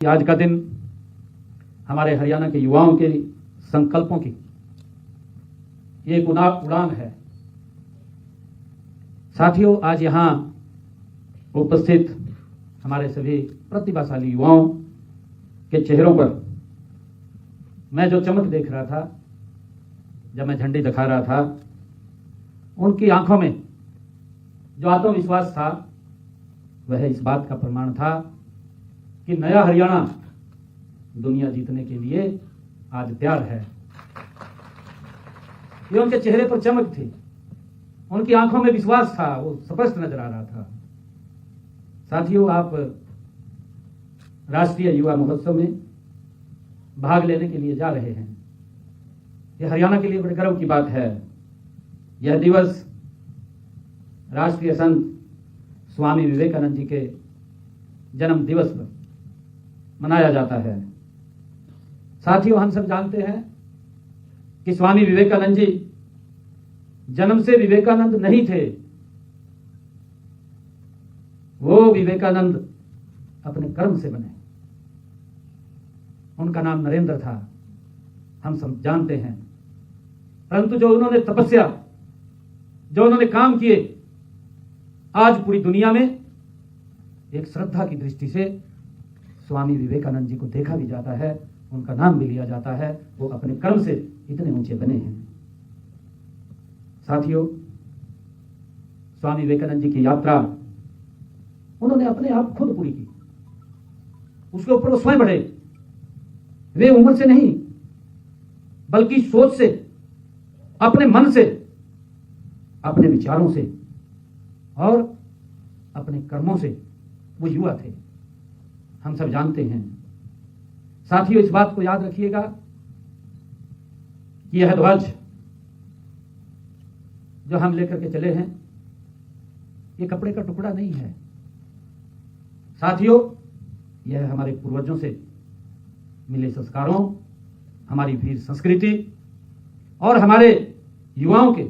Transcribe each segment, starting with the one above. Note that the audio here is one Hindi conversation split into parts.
आज का दिन हमारे हरियाणा के युवाओं के संकल्पों की एक उड़ान है। साथियों, आज यहाँ उपस्थित हमारे सभी प्रतिभाशाली युवाओं के चेहरों पर मैं जो चमक देख रहा था जब मैं झंडी दिखा रहा था, उनकी आंखों में जो आत्मविश्वास था वह इस बात का प्रमाण था कि नया हरियाणा दुनिया जीतने के लिए आज तैयार है। ये उनके चेहरे पर चमक थी, उनकी आंखों में विश्वास था, वो स्पष्ट नजर आ रहा था। साथियों, आप राष्ट्रीय युवा महोत्सव में भाग लेने के लिए जा रहे हैं। यह हरियाणा के लिए बड़े गर्व की बात है। यह दिवस राष्ट्रीय संत स्वामी विवेकानंद जी के जन्म दिवस पर मनाया जाता है। साथियों, हम सब जानते हैं कि स्वामी विवेकानंद जी जन्म से विवेकानंद नहीं थे। वो विवेकानंद अपने कर्म से बने। उनका नाम नरेंद्र था, हम सब जानते हैं। परंतु जो उन्होंने तपस्या, जो उन्होंने काम किए, आज पूरी दुनिया में एक श्रद्धा की दृष्टि से स्वामी विवेकानंद जी को देखा भी जाता है, उनका नाम भी लिया जाता है। वो अपने कर्म से इतने ऊंचे बने हैं। साथियों, स्वामी विवेकानंद जी की यात्रा उन्होंने अपने आप खुद पूरी की। उसके ऊपर वो स्वयं बढ़े। वे उम्र से नहीं बल्कि सोच से, अपने मन से, अपने विचारों से और अपने कर्मों से वो युवा थे, हम सब जानते हैं। साथियों, इस बात को याद रखिएगा कि यह ध्वज जो हम लेकर के चले हैं, ये कपड़े का टुकड़ा नहीं है। साथियों, यह हमारे पूर्वजों से मिले संस्कारों, हमारी वीर संस्कृति और हमारे युवाओं के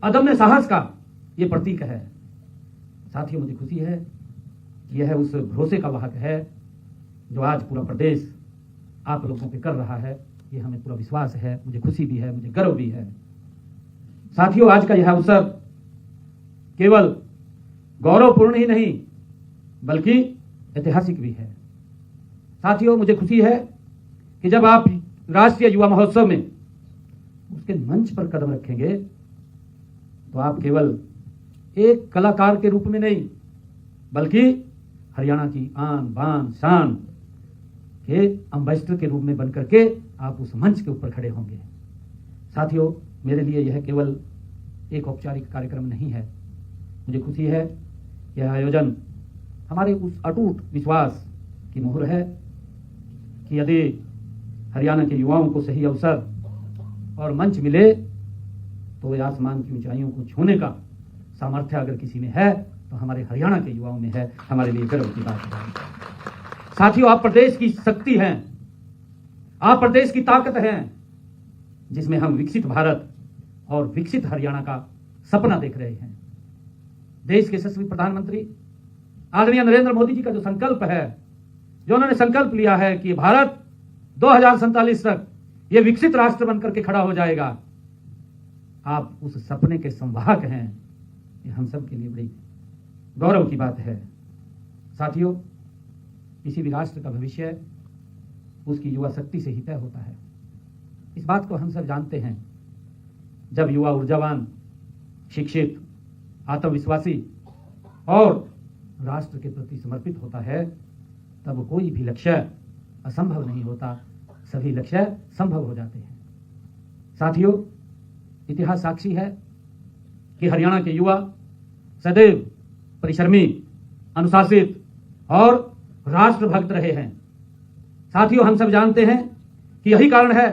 अदम्य साहस का ये प्रतीक है। साथियों, मुझे खुशी है कि यह उस भरोसे का वाहक है जो आज पूरा प्रदेश आप लोगों पे कर रहा है। ये हमें पूरा विश्वास है, मुझे खुशी भी है, मुझे गर्व भी है। साथियों, आज का यह अवसर केवल गौरवपूर्ण ही नहीं बल्कि ऐतिहासिक भी है। साथियों, मुझे खुशी है कि जब आप राष्ट्रीय युवा महोत्सव में उसके मंच पर कदम रखेंगे तो आप केवल एक कलाकार के रूप में नहीं बल्कि हरियाणा की आन बान शान के एम्बेसडर के रूप में बनकर के आप उस मंच के ऊपर खड़े होंगे। साथियों, मेरे लिए यह केवल एक औपचारिक कार्यक्रम नहीं है। मुझे खुशी है कि यह आयोजन हमारे उस अटूट विश्वास की मोहर है कि यदि हरियाणा के युवाओं को सही अवसर और मंच मिले तो वे आसमान की ऊंचाइयों को छूने का सामर्थ्य अगर किसी में है तो हमारे हरियाणा के युवाओं में है। हमारे लिए गर्व की बात है। साथियों, आप प्रदेश की शक्ति हैं, आप प्रदेश की ताकत हैं, जिसमें हम विकसित भारत और विकसित हरियाणा का सपना देख रहे हैं। देश के यशस्वी प्रधानमंत्री आदरणीय नरेंद्र मोदी जी का जो संकल्प है, जो उन्होंने संकल्प लिया है कि भारत 2047 तक ये विकसित राष्ट्र बनकर के खड़ा हो जाएगा, आप उस सपने के संवाहक हैं। ये हम सब के लिए बड़ी गौरव की बात है। साथियों, किसी भी राष्ट्र का भविष्य उसकी युवा शक्ति से ही तय होता है। इस बात को हम सब जानते हैं। जब युवा ऊर्जावान, शिक्षित, आत्मविश्वासी और राष्ट्र के प्रति समर्पित होता है तब कोई भी लक्ष्य असंभव नहीं होता, सभी लक्ष्य संभव हो जाते हैं। साथियों, इतिहास साक्षी है कि हरियाणा के युवा सदैव परिश्रमी, अनुशासित और राष्ट्रभक्त रहे हैं। साथियों, हम सब जानते हैं कि यही कारण है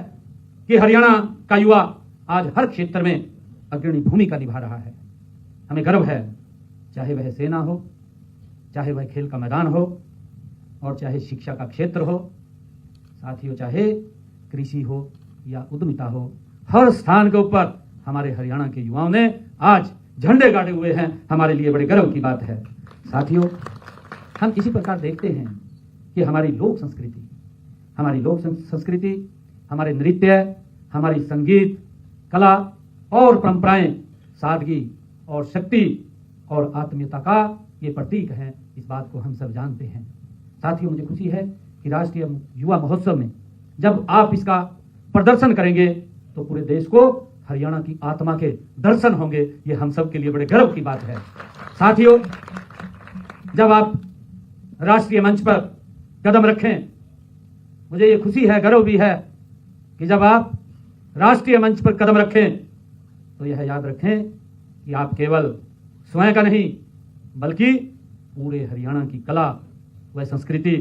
कि हरियाणा का युवा आज हर क्षेत्र में अग्रणी भूमिका निभा रहा है। हमें गर्व है, चाहे वह सेना हो, चाहे वह खेल का मैदान हो और चाहे शिक्षा का क्षेत्र हो। साथियों, चाहे कृषि हो या उद्यमिता हो, हर स्थान के ऊपर हमारे हरियाणा के युवाओं ने आज झंडे गाड़े हुए हैं। हमारे लिए बड़े गर्व की बात है। साथियों, हम इसी प्रकार देखते हैं कि हमारी लोक संस्कृति, हमारे नृत्य, हमारी संगीत, कला और परंपराएं सादगी और शक्ति और आत्मीयता का ये प्रतीक हैं। इस बात को हम सब जानते हैं। साथियों, मुझे खुशी है कि राष्ट्रीय युवा महोत्सव में जब आप इसका प्रदर्शन करेंगे तो पूरे देश को हरियाणा की आत्मा के दर्शन होंगे। ये हम सब के लिए बड़े गर्व की बात है। साथियों, जब आप राष्ट्रीय मंच पर कदम रखें, मुझे ये खुशी है, गर्व भी है कि जब आप राष्ट्रीय मंच पर कदम रखें तो यह याद रखें कि आप केवल स्वयं का नहीं बल्कि पूरे हरियाणा की कला व संस्कृति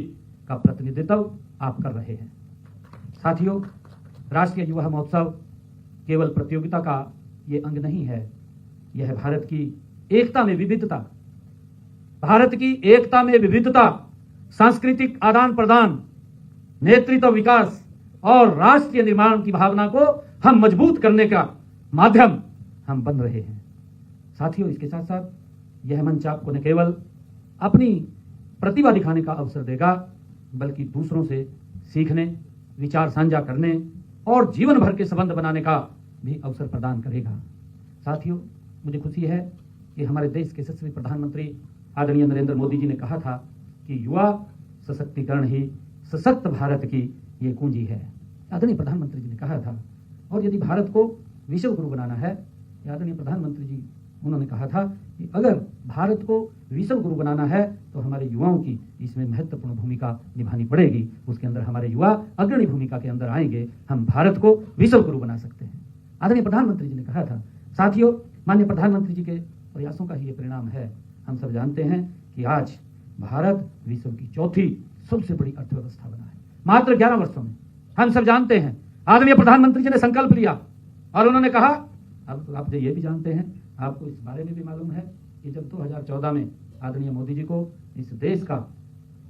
का प्रतिनिधित्व आप कर रहे हैं। साथियों, राष्ट्रीय युवा महोत्सव केवल प्रतियोगिता का ये अंग नहीं है, यह भारत की एकता में विविधता, सांस्कृतिक आदान प्रदान, नेतृत्व विकास और राष्ट्रीय निर्माण की भावना को हम मजबूत करने का माध्यम हम बन रहे हैं। साथियों, इसके साथ साथ यह मंच आपको न केवल अपनी प्रतिभा दिखाने का अवसर देगा बल्कि दूसरों से सीखने, विचार साझा करने और जीवन भर के संबंध बनाने का भी अवसर प्रदान करेगा। साथियों, मुझे खुशी है कि हमारे देश के यशस्वी प्रधानमंत्री आदरणीय नरेंद्र मोदी जी ने कहा था कि युवा सशक्तिकरण ही सशक्त भारत की ये कुंजी है। आदरणीय प्रधानमंत्री जी ने कहा था, और यदि भारत को विश्व गुरु बनाना है, आदरणीय प्रधानमंत्री जी उन्होंने कहा था कि अगर भारत को विश्व गुरु बनाना है तो हमारे युवाओं की इसमें महत्वपूर्ण भूमिका निभानी पड़ेगी। उसके अंदर हमारे युवा अग्रणी भूमिका के अंदर आएंगे, हम भारत को विश्व गुरु बना सकते हैं। आदरणीय प्रधानमंत्री जी ने कहा था। साथियों, माननीय प्रधानमंत्री जी के प्रयासों का ही ये परिणाम है। हम सब जानते हैं कि आज भारत विश्व की चौथी सबसे बड़ी अर्थव्यवस्था बना है मात्र 11 वर्षों में। हम सब जानते हैं, आदरणीय प्रधानमंत्री जी ने संकल्प लिया और उन्होंने कहा, अब आप ये भी जानते हैं, आपको इस बारे में भी मालूम है कि जब 2014 में आदरणीय मोदी जी को इस देश का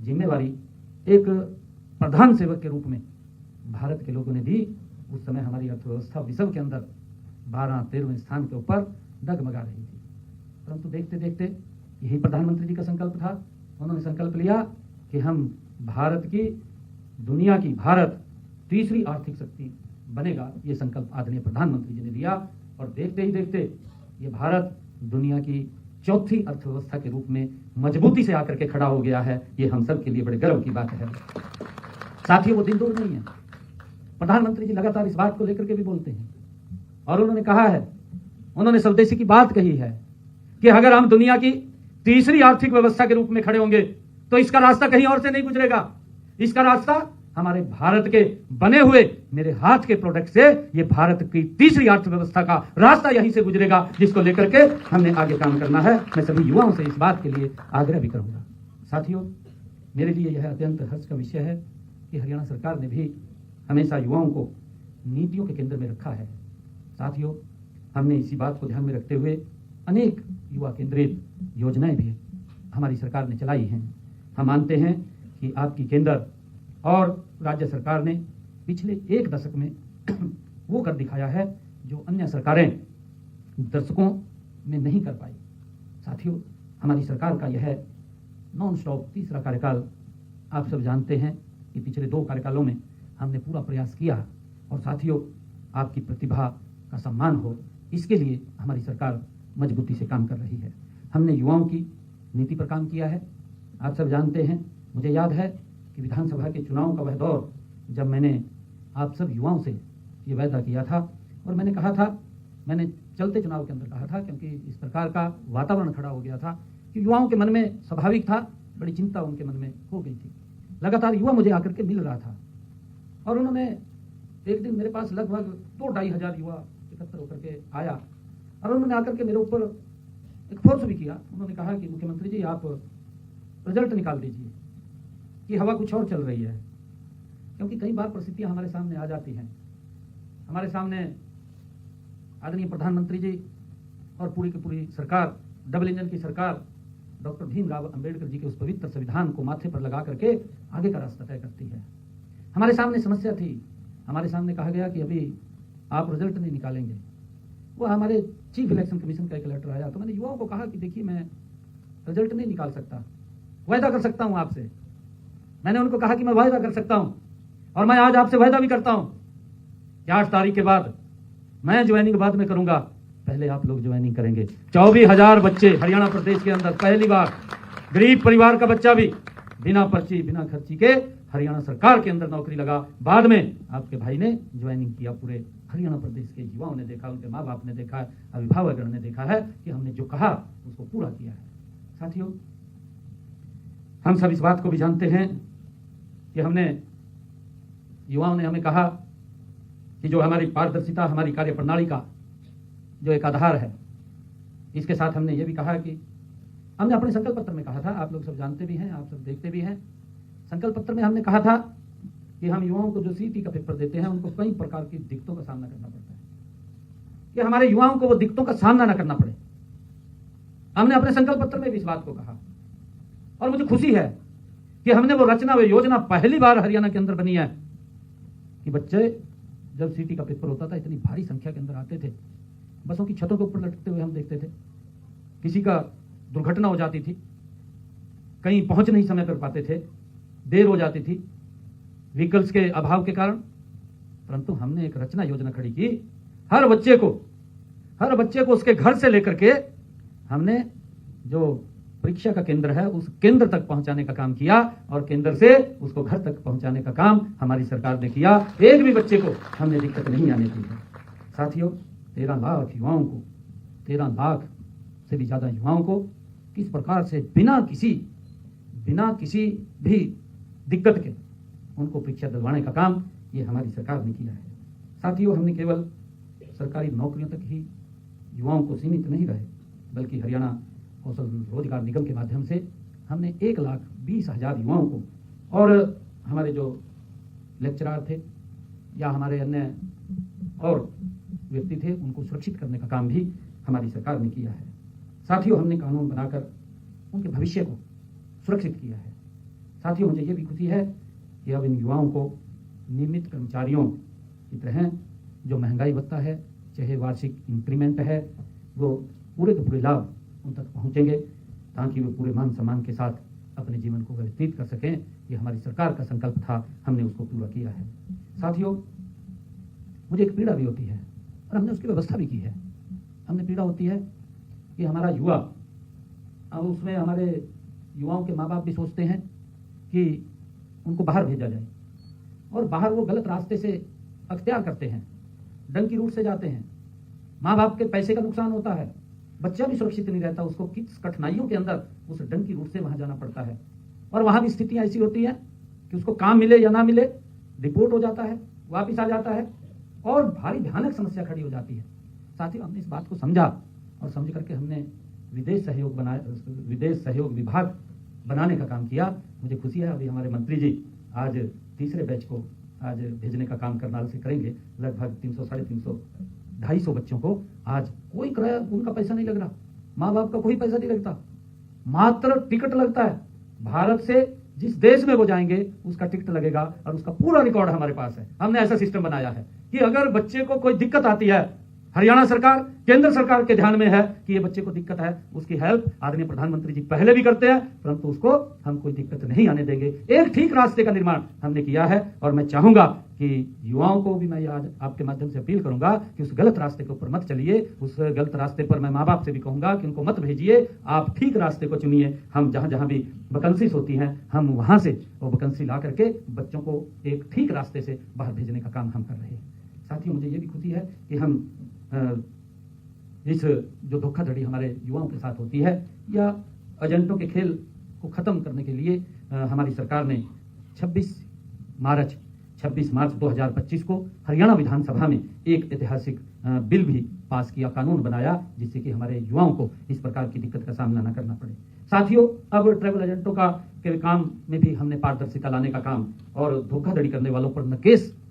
जिम्मेवारी एक प्रधान सेवक के रूप में भारत के लोगों ने दी, उस समय हमारी अर्थव्यवस्था विश्व के अंदर 12-13वें स्थान के ऊपर डगमगा रही थी। परंतु देखते देखते यही प्रधानमंत्री जी का संकल्प था। उन्होंने संकल्प लिया कि हम भारत तीसरी आर्थिक शक्ति बनेगा। ये संकल्प आदरणीय प्रधानमंत्री जी ने लिया और देखते ही देखते ये भारत दुनिया की चौथी अर्थव्यवस्था के रूप में मजबूती से आकर के खड़ा हो गया है। ये हम सब के लिए बड़े गर्व की बात है। साथियों, वो दिन दूर नहीं है। प्रधानमंत्री जी लगातार इस बात को लेकर के भी बोलते हैं और उन्होंने कहा है, उन्होंने स्वदेशी की बात कही है कि अगर हम दुनिया की तीसरी आर्थिक व्यवस्था के रूप में खड़े होंगे तो इसका रास्ता कहीं और से नहीं गुजरेगा। इसका रास्ता हमारे भारत के बने हुए मेरे हाथ के प्रोडक्ट से ये भारत की तीसरी अर्थव्यवस्था का रास्ता यहीं से गुजरेगा, जिसको लेकर के हमने आगे काम करना है। मैं सभी युवाओं से इस बात के लिए आग्रह भी करूंगा। साथियों, मेरे लिए यह अत्यंत हर्ष का विषय है कि हरियाणा सरकार ने भी हमेशा युवाओं को नीतियों के केंद्र में रखा है। साथियों, हमने इसी बात को ध्यान में रखते हुए अनेक युवा केंद्रित योजनाएं भी हमारी सरकार ने चलाई हैं। हम मानते हैं कि आपकी केंद्र और राज्य सरकार ने पिछले एक दशक में वो कर दिखाया है जो अन्य सरकारें दशकों में नहीं कर पाई। साथियों, हमारी सरकार का यह नॉन स्टॉप तीसरा कार्यकाल, आप सब जानते हैं कि पिछले 2 कार्यकालों में हमने पूरा प्रयास किया और साथियों, आपकी प्रतिभा का सम्मान हो, इसके लिए हमारी सरकार मजबूती से काम कर रही है। हमने युवाओं की नीति पर काम किया है। आप सब जानते हैं, मुझे याद है कि विधानसभा के चुनाव का वह दौर जब मैंने आप सब युवाओं से ये वायदा किया था और मैंने कहा था, मैंने चलते चुनाव के अंदर कहा था, क्योंकि इस प्रकार का वातावरण खड़ा हो गया था कि युवाओं के मन में स्वाभाविक था, बड़ी चिंता उनके मन में हो गई थी। लगातार युवा मुझे आकर के मिल रहा था और उन्होंने एक दिन मेरे पास लगभग 2-2.5 हजार युवा एकत्र होकर के आया और उन्होंने आकर के मेरे ऊपर एक फोर्स भी किया। उन्होंने कहा कि मुख्यमंत्री जी, आप रिजल्ट निकाल दीजिए कि हवा कुछ और चल रही है, क्योंकि कई बार परिस्थितियां हमारे सामने आ जाती हैं। हमारे सामने आदरणीय प्रधानमंत्री जी और पूरी की पूरी सरकार, डबल इंजन की सरकार, डॉक्टर भीमराव अंबेडकर जी के उस पवित्र संविधान को माथे पर लगा करके आगे का रास्ता तय करती है। हमारे सामने समस्या थी, हमारे सामने कहा गया कि अभी आप रिजल्ट नहीं निकालेंगे। वो हमारे चीफ इलेक्शन कमीशन का एक लेटर आया, तो मैंने युवाओं को कहा कि देखिए, मैं रिजल्ट नहीं निकाल सकता, वायदा कर सकता हूं आपसे, मैंने उनको कहा कि मैं वायदा कर सकता हूं और मैं आज आपसे वायदा भी करता हूं कि 8 तारीख के बाद मैं ज्वाइनिंग बाद में करूंगा, पहले आप लोग ज्वाइनिंग करेंगे। 24,000 बच्चे हरियाणा प्रदेश के अंदर पहली बार, गरीब परिवार का बच्चा भी बिना पर्ची बिना खर्ची के हरियाणा सरकार के अंदर नौकरी लगा। बाद में आपके भाई ने ज्वाइनिंग किया। पूरे हरियाणा प्रदेश के युवाओं ने देखा, उनके माँ बाप ने देखा, अभिभावकगण ने देखा है कि हमने जो कहा उसको पूरा किया है। साथियों, हम सब इस बात को भी जानते हैं कि हमने युवाओं ने हमें कहा कि जो हमारी पारदर्शिता, हमारी कार्य प्रणाली का जो एक आधार है, इसके साथ हमने ये भी कहा कि हमने अपने संकल्प पत्र में कहा था, आप लोग सब जानते भी हैं, आप सब देखते भी हैं, संकल्प पत्र में हमने कहा था कि हम युवाओं को जो सीटी का पेपर देते हैं उनको कई प्रकार की दिक्कतों का सामना करना पड़ता है, कि हमारे युवाओं को वो दिक्कतों का सामना न करना पड़े। हमने अपने संकल्प पत्र में भी इस बात को कहा और मुझे खुशी है कि हमने वो रचना, वो योजना पहली बार हरियाणा के अंदर बनी है कि बच्चे जब सीटी का पेपर होता था इतनी भारी संख्या के अंदर आते थे, बसों की छतों के ऊपर लटकते हुए हम देखते थे, किसी का दुर्घटना हो जाती थी, कहीं पहुंच नहीं समय कर पाते थे, देर हो जाती थी व्हीकल्स के अभाव के कारण। परंतु हमने एक रचना योजना खड़ी की, हर बच्चे को उसके घर से लेकर के हमने जो परीक्षा का केंद्र है उस केंद्र तक पहुंचाने का काम किया और केंद्र से उसको घर तक पहुंचाने का काम हमारी सरकार ने किया। एक भी बच्चे को हमने दिक्कत नहीं आने दी है। साथियों, 13 लाख युवाओं को, 13 लाख से भी ज्यादा युवाओं को किस प्रकार से बिना किसी भी दिक्कत के उनको परीक्षा दिलवाने का काम ये हमारी सरकार ने किया है। साथियों, हमने केवल सरकारी नौकरियों तक ही युवाओं को सीमित नहीं रहे, बल्कि हरियाणा कौशल रोजगार निगम के माध्यम से हमने 1,20,000 युवाओं को और हमारे जो लेक्चरर थे या हमारे अन्य और व्यक्ति थे उनको सुरक्षित करने का काम भी हमारी सरकार ने किया है। साथियों, हमने कानून बनाकर उनके भविष्य को सुरक्षित किया है। साथियों, मुझे ये भी खुशी है कि अब इन युवाओं को नियमित कर्मचारियों की तरह जो महंगाई भत्ता है, चाहे वार्षिक इंक्रीमेंट है, वो पूरे के पूरे लाभ उन तक पहुंचेंगे ताकि वे पूरे मान सम्मान के साथ अपने जीवन को व्यतीत कर सकें। ये हमारी सरकार का संकल्प था, हमने उसको पूरा किया है। साथियों, मुझे एक पीड़ा भी होती है और हमने उसकी व्यवस्था भी की है। हमने पीड़ा होती है कि हमारा युवा, अब उसमें हमारे युवाओं के माँ बाप भी सोचते हैं कि उनको बाहर भेजा जाए और बाहर वो गलत रास्ते से अख्तियार करते हैं, डंकी रूट से जाते हैं, माँ बाप के पैसे का नुकसान होता है, बच्चा भी सुरक्षित नहीं रहता, उसको किस कठिनाइयों के अंदर उस डंकी रूट से वहां जाना पड़ता है। और वहां भी स्थितियां ऐसी होती हैं कि उसको काम मिले या ना मिले, रिपोर्ट हो जाता है, वापिस आ जाता है और भारी भयानक समस्या खड़ी हो जाती है। साथियों, हमने इस बात को समझा और समझ करके हमने विदेश सहयोग विभाग बनाने का काम किया। मुझे खुशी है अभी हमारे मंत्री जी आज तीसरे बैच को आज भेजने का काम करनाल से करेंगे। लगभग 300, 350, 250 बच्चों को आज कोई किराया उनका पैसा नहीं लग रहा, माँ बाप का कोई पैसा नहीं लगता, मात्र टिकट लगता है। भारत से जिस देश में वो जाएंगे उसका टिकट लगेगा और उसका पूरा रिकॉर्ड हमारे पास है। हमने ऐसा सिस्टम बनाया है कि अगर बच्चे को कोई दिक्कत आती है, हरियाणा सरकार, केंद्र सरकार के ध्यान में है कि ये बच्चे को दिक्कत है, उसकी हेल्प आदरणीय प्रधानमंत्री जी पहले भी करते हैं, परंतु उसको हम कोई दिक्कत नहीं आने देंगे। एक ठीक रास्ते का निर्माण हमने किया है और मैं चाहूंगा कि युवाओं को भी मैं आज आपके माध्यम से अपील करूंगा कि उस गलत रास्ते के ऊपर मत चलिए। उस गलत रास्ते पर मैं माँ बाप से भी कहूंगा कि उनको मत भेजिए, आप ठीक रास्ते को चुनिए। हम जहां जहां भी वैकेंसीज होती हैं, हम वहां से वो वैकेंसी ला करके बच्चों को एक ठीक रास्ते से बाहर भेजने का काम हम कर रहे हैं। साथियों, मुझे ये भी खुशी है कि हम इस जो धोखाधड़ी हमारे युवाओं के साथ होती है या एजेंटों के खेल को खत्म करने के लिए हमारी सरकार ने 26 मार्च 2025 को हरियाणा विधानसभा में एक ऐतिहासिक बिल भी पास किया, कानून बनाया, जिससे कि हमारे युवाओं को इस प्रकार की दिक्कत का सामना न करना पड़े। साथियों, अब ट्रैवल एजेंटों के काम में भी हमने पारदर्शिता लाने का काम और धोखाधड़ी करने वालों पर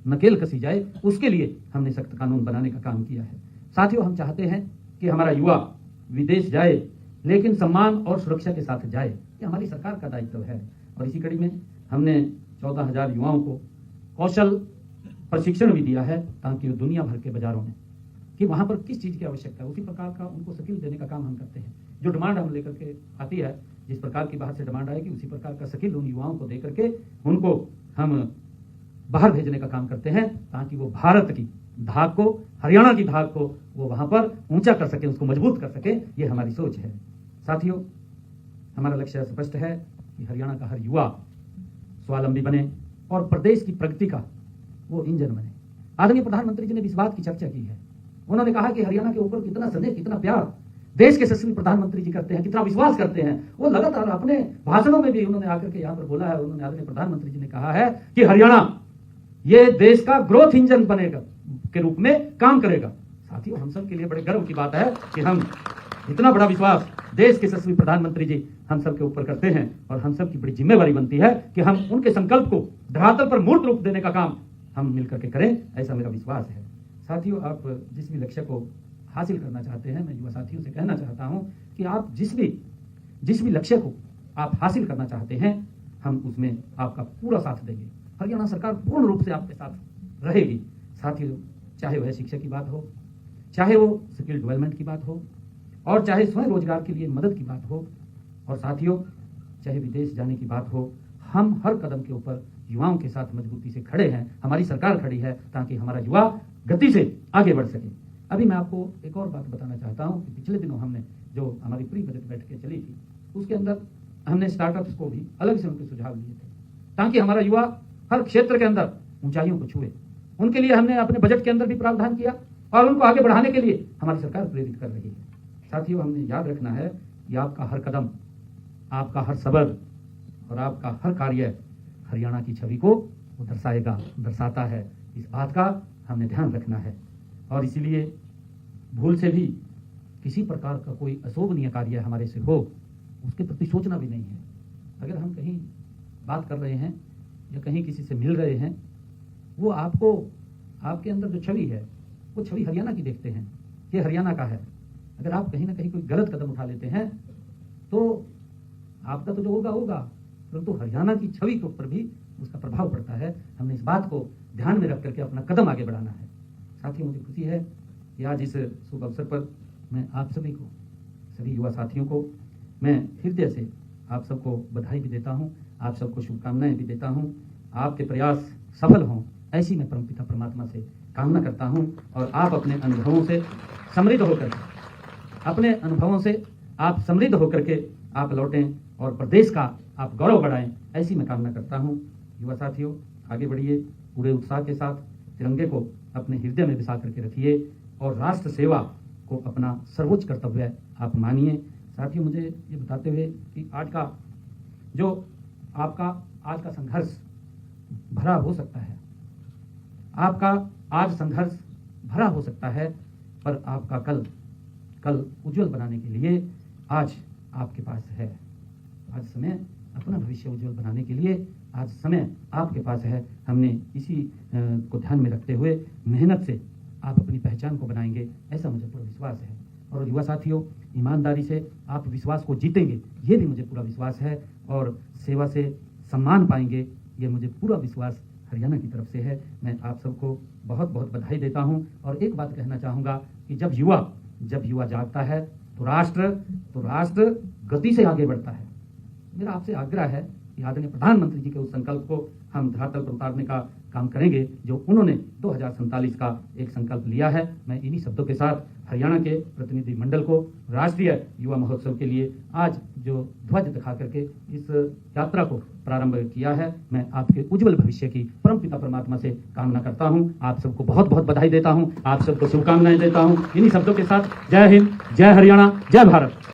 नकेल कसी जाए, उसके लिए हमने सख्त कानून बनाने का काम किया है। साथियों, हम चाहते हैं कि हमारा युवा विदेश जाए लेकिन सम्मान और सुरक्षा के साथ जाए, ये हमारी सरकार का दायित्व है। और इसी कड़ी में हमने 14,000 युवाओं को कौशल प्रशिक्षण भी दिया है ताकि वो दुनिया भर के बाजारों में कि वहां पर किस चीज की आवश्यकता है उसी प्रकार का उनको स्किल देने का काम हम करते हैं। जो डिमांड हम लेकर के आती है जिस प्रकार की बाहर से डिमांड आएगी उसी प्रकार का स्किल उन युवाओं को दे करके उनको हम बाहर भेजने का काम करते हैं, ताकि वो भारत की धाक को, हरियाणा की धाक को वो वहां पर ऊंचा कर सके, उसको मजबूत कर सके। ये हमारी सोच है। साथियों, हमारा लक्ष्य स्पष्ट है कि हरियाणा का हर युवा स्वावलंबी बने और प्रदेश की प्रगति का वो इंजन बने। आदरणीय प्रधानमंत्री जी ने इस बात की चर्चा की है। उन्होंने कहा कि हरियाणा के ऊपर कितना स्नेह, कितना प्यार देश के यशस्वी प्रधानमंत्री जी करते हैं, कितना विश्वास करते हैं। वो लगातार अपने भाषणों में भी उन्होंने आकर के यहाँ पर बोला है। उन्होंने आदरणीय प्रधानमंत्री जी ने कहा है कि हरियाणा ये देश का ग्रोथ इंजन बनेगा, के रूप में काम करेगा। साथियों, हम सब के लिए बड़े गर्व की बात है कि हम इतना बड़ा विश्वास देश के यशस्वी प्रधानमंत्री जी हम सब के ऊपर करते हैं, और हम सब की बड़ी जिम्मेवारी बनती है कि हम उनके संकल्प को धरातल पर मूर्त रूप देने का काम हम मिलकर के करें, ऐसा मेरा विश्वास है। साथियों, आप जिस भी लक्ष्य को हासिल करना चाहते हैं, मैं युवा साथियों से कहना चाहता हूं कि आप जिस भी लक्ष्य को आप हासिल करना चाहते हैं, हम उसमें आपका पूरा साथ देंगे। हरियाणा सरकार पूर्ण रूप से आपके साथ रहेगी। साथियों, चाहे वह शिक्षा की बात हो, चाहे वो स्किल डेवलपमेंट की बात हो, और चाहे स्वयं रोजगार के लिए मदद की बात हो, और साथियों चाहे विदेश जाने की बात हो, हम हर कदम के ऊपर युवाओं के साथ मजबूती से खड़े हैं। हमारी सरकार खड़ी है ताकि हमारा युवा गति से आगे बढ़ सके। अभी मैं आपको एक और बात बताना चाहता हूं कि पिछले दिनों हमने जो हमारी प्री बजट बैठकें चली थी, उसके अंदर हमने स्टार्टअप्स को भी अलग से उनके सुझाव लिए थे, ताकि हमारा युवा हर क्षेत्र के अंदर ऊंचाइयों को छुए। उनके लिए हमने अपने बजट के अंदर भी प्रावधान किया, और उनको आगे बढ़ाने के लिए हमारी सरकार प्रेरित कर रही है। साथियों, हमने याद रखना है कि आपका हर कदम, आपका हर सबर और आपका हर कार्य हरियाणा की छवि को वो दर्शाता है। इस बात का हमने ध्यान रखना है, और इसीलिए भूल से भी किसी प्रकार का कोई अशोभनीय कार्य हमारे से हो, उसके प्रति सोचना भी नहीं है। अगर हम कहीं बात कर रहे हैं या कहीं किसी से मिल रहे हैं, वो आपको, आपके अंदर जो छवि है वो छवि हरियाणा की देखते हैं, ये हरियाणा का है। अगर आप कहीं ना कहीं कोई गलत कदम उठा लेते हैं तो आपका तो जो होगा, परंतु हरियाणा की छवि के ऊपर भी उसका प्रभाव पड़ता है। हमने इस बात को ध्यान में रख करके अपना कदम आगे बढ़ाना है। साथियों, मुझे खुशी है कि आज इस शुभ अवसर पर मैं आप सभी को, सभी युवा साथियों को मैं हृदय से आप सबको बधाई भी देता हूँ, आप सबको शुभकामनाएं भी देता हूँ। आपके प्रयास सफल हों, ऐसी मैं परमपिता परमात्मा से कामना करता हूँ, और आप अपने अनुभवों से समृद्ध होकर के आप लौटें और प्रदेश का आप गौरव बढ़ाएं, ऐसी मैं कामना करता हूँ। युवा साथियों, आगे बढ़िए, पूरे उत्साह के साथ तिरंगे को अपने हृदय में बसा करके रखिए, और राष्ट्र सेवा को अपना सर्वोच्च कर्तव्य आप मानिए। साथियों, मुझे ये बताते हुए कि आज का संघर्ष भरा हो सकता है, आपका आज संघर्ष भरा हो सकता है, पर आपका कल उज्जवल बनाने के लिए आज आपके पास है। आज समय अपना भविष्य उज्जवल बनाने के लिए आज समय आपके पास है। हमने इसी को ध्यान में रखते हुए मेहनत से आप अपनी पहचान को बनाएंगे, ऐसा मुझे पूरा विश्वास है। और युवा साथियों, ईमानदारी से आप विश्वास को जीतेंगे, ये भी मुझे पूरा विश्वास है, और सेवा से सम्मान पाएंगे, ये मुझे पूरा विश्वास हरियाणा की तरफ से है। मैं आप सबको बहुत बहुत बधाई देता हूं, और एक बात कहना चाहूँगा कि जब युवा जागता है तो राष्ट्र गति से आगे बढ़ता है। मेरा आपसे आग्रह है कि आदरणीय प्रधानमंत्री जी के उस संकल्प को हम धरातल पर उतारने का काम करेंगे, जो उन्होंने 2047 का एक संकल्प लिया है। मैं इन्हीं शब्दों के साथ हरियाणा के प्रतिनिधि मंडल को राष्ट्रीय युवा महोत्सव के लिए आज जो ध्वज दिखा करके इस यात्रा को प्रारंभ किया है, मैं आपके उज्जवल भविष्य की परमपिता परमात्मा से कामना करता हूं। आप सबको बहुत बहुत बधाई देता हूं, आप सबको शुभकामनाएं देता हूं। इन्हीं शब्दों के साथ जय हिंद, जय हरियाणा, जय भारत।